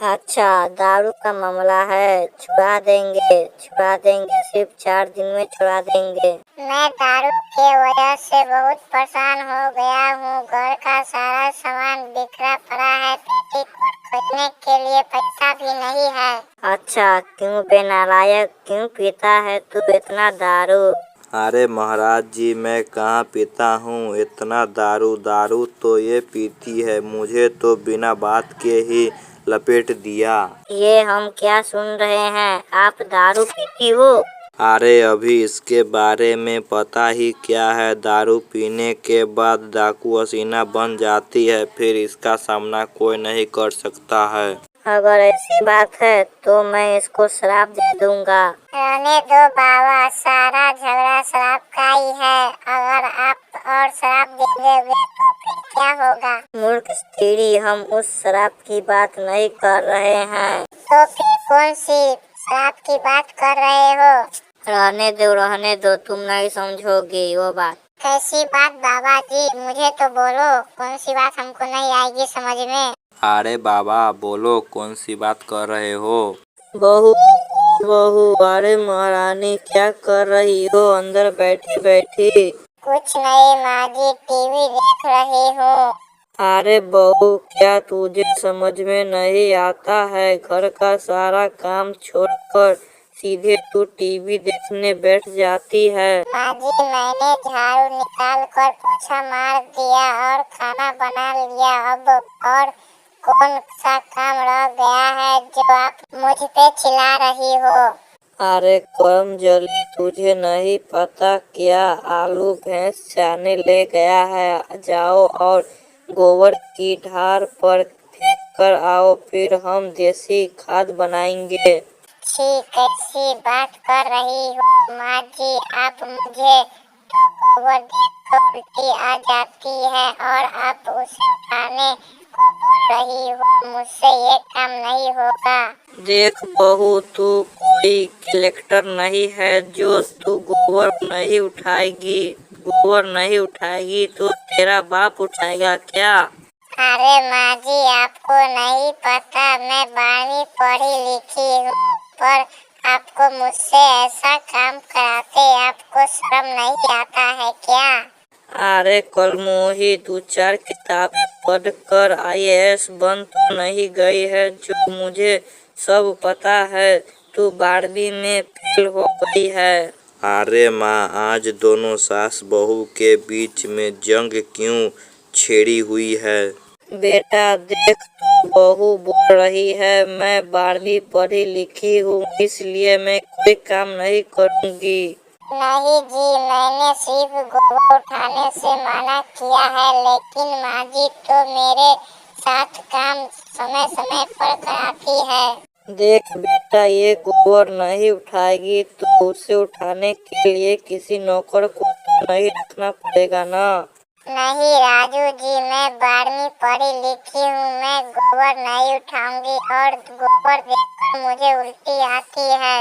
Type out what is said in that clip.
अच्छा, दारू का मामला है। छुड़ा देंगे, सिर्फ 4 दिन में छुड़ा देंगे। मैं दारू के वजह से बहुत परेशान हो गया हूँ। घर का सारा सामान बिखरा पड़ा है। पेटीकोट खरीदने के लिए पैसा भी नहीं है। अच्छा, क्यों बे नालायक, क्यों पीता है तू इतना दारू? अरे महाराज जी, मैं कहाँ पीता हूँ इतना दारू। दारू तो ये पीती है, मुझे तो बिना बात के ही लपेट दिया। ये हम क्या सुन रहे हैं? आप दारू पीती हो? अरे अभी इसके बारे में पता ही क्या है। दारू पीने के बाद डाकू हसीना बन जाती है, फिर इसका सामना कोई नहीं कर सकता है। अगर ऐसी बात है तो मैं इसको शराब दे दूंगा। रहने दो बाबा, सारा झगड़ा शराब का ही है। अगर आप और शराब दे दोगे तो फिर क्या होगा? मूर्ख स्त्री, हम उस शराब की बात नहीं कर रहे हैं। तो फिर कौन सी शराब की बात कर रहे हो? रहने दो, तुम नहीं समझोगी वो बात। कैसी बात बाबा जी, मुझे तो बोलो। कौन सी बात हमको नहीं आएगी समझ में? अरे बाबा बोलो, कौन सी बात कर रहे हो? बहू बहू, अरे महारानी क्या कर रही हो अंदर बैठी बैठी? कुछ नहीं माँ जी, टीवी देख रही हूँ। अरे बहू, क्या तुझे समझ में नहीं आता है? घर का सारा काम छोड़कर सीधे तू टीवी देखने बैठ जाती है। माँ जी, मैंने झाड़ू निकाल कर पोछा मार दिया और खाना बना लिया। अब और कौन सा काम रह गया है जो आप मुझ पे चिल्ला रही हो? अरे कम जल्दी, तुझे नहीं पता क्या? आलू भैंस चाने ले गया है। जाओ और गोबर की ढार पर फेंक कर आओ, फिर हम देसी खाद बनाएंगे। छी, कैसी बात कर रही हो माँ जी आप? मुझे तो गोबर देख कर उल्टी आ जाती है और आप उसे उठाने को बोल रही हो। मुझसे ये काम नहीं होगा। देख बहू, तू कोई कलेक्टर नहीं है जो तू गोबर नहीं उठाएगी तो तेरा बाप उठाएगा क्या? अरे माँ जी, आपको नहीं पता, मैं 12वीं पढ़ी लिखी हूँ, पर आपको मुझसे ऐसा काम कराते आपको शर्म नहीं आता है क्या? अरे कलमोही, 2-4 किताबें पढ़कर IAS बन तो नहीं गई है जो मुझे सब पता है। तू 12वीं में फेल हो गई है। अरे माँ, आज दोनों सास बहू के बीच में जंग क्यों छेड़ी हुई है? बेटा देख, तू बहू बोल रही है मैं 12वीं पढ़ी लिखी हूँ, इसलिए मैं कोई काम नहीं करूँगी। नहीं जी, मैंने सिर्फ गोबर उठाने से मना किया है, लेकिन माँ जी तो मेरे साथ काम समय समय पर कराती है। देख बेटा, ये गोबर नहीं उठाएगी तो उसे उठाने के लिए किसी नौकर को तो नहीं रखना पड़ेगा ना। नहीं राजू जी, मैं 12वीं पढ़ी लिखी हूँ, मैं गोबर नहीं उठाऊंगी और गोबर देखकर मुझे उल्टी आती है।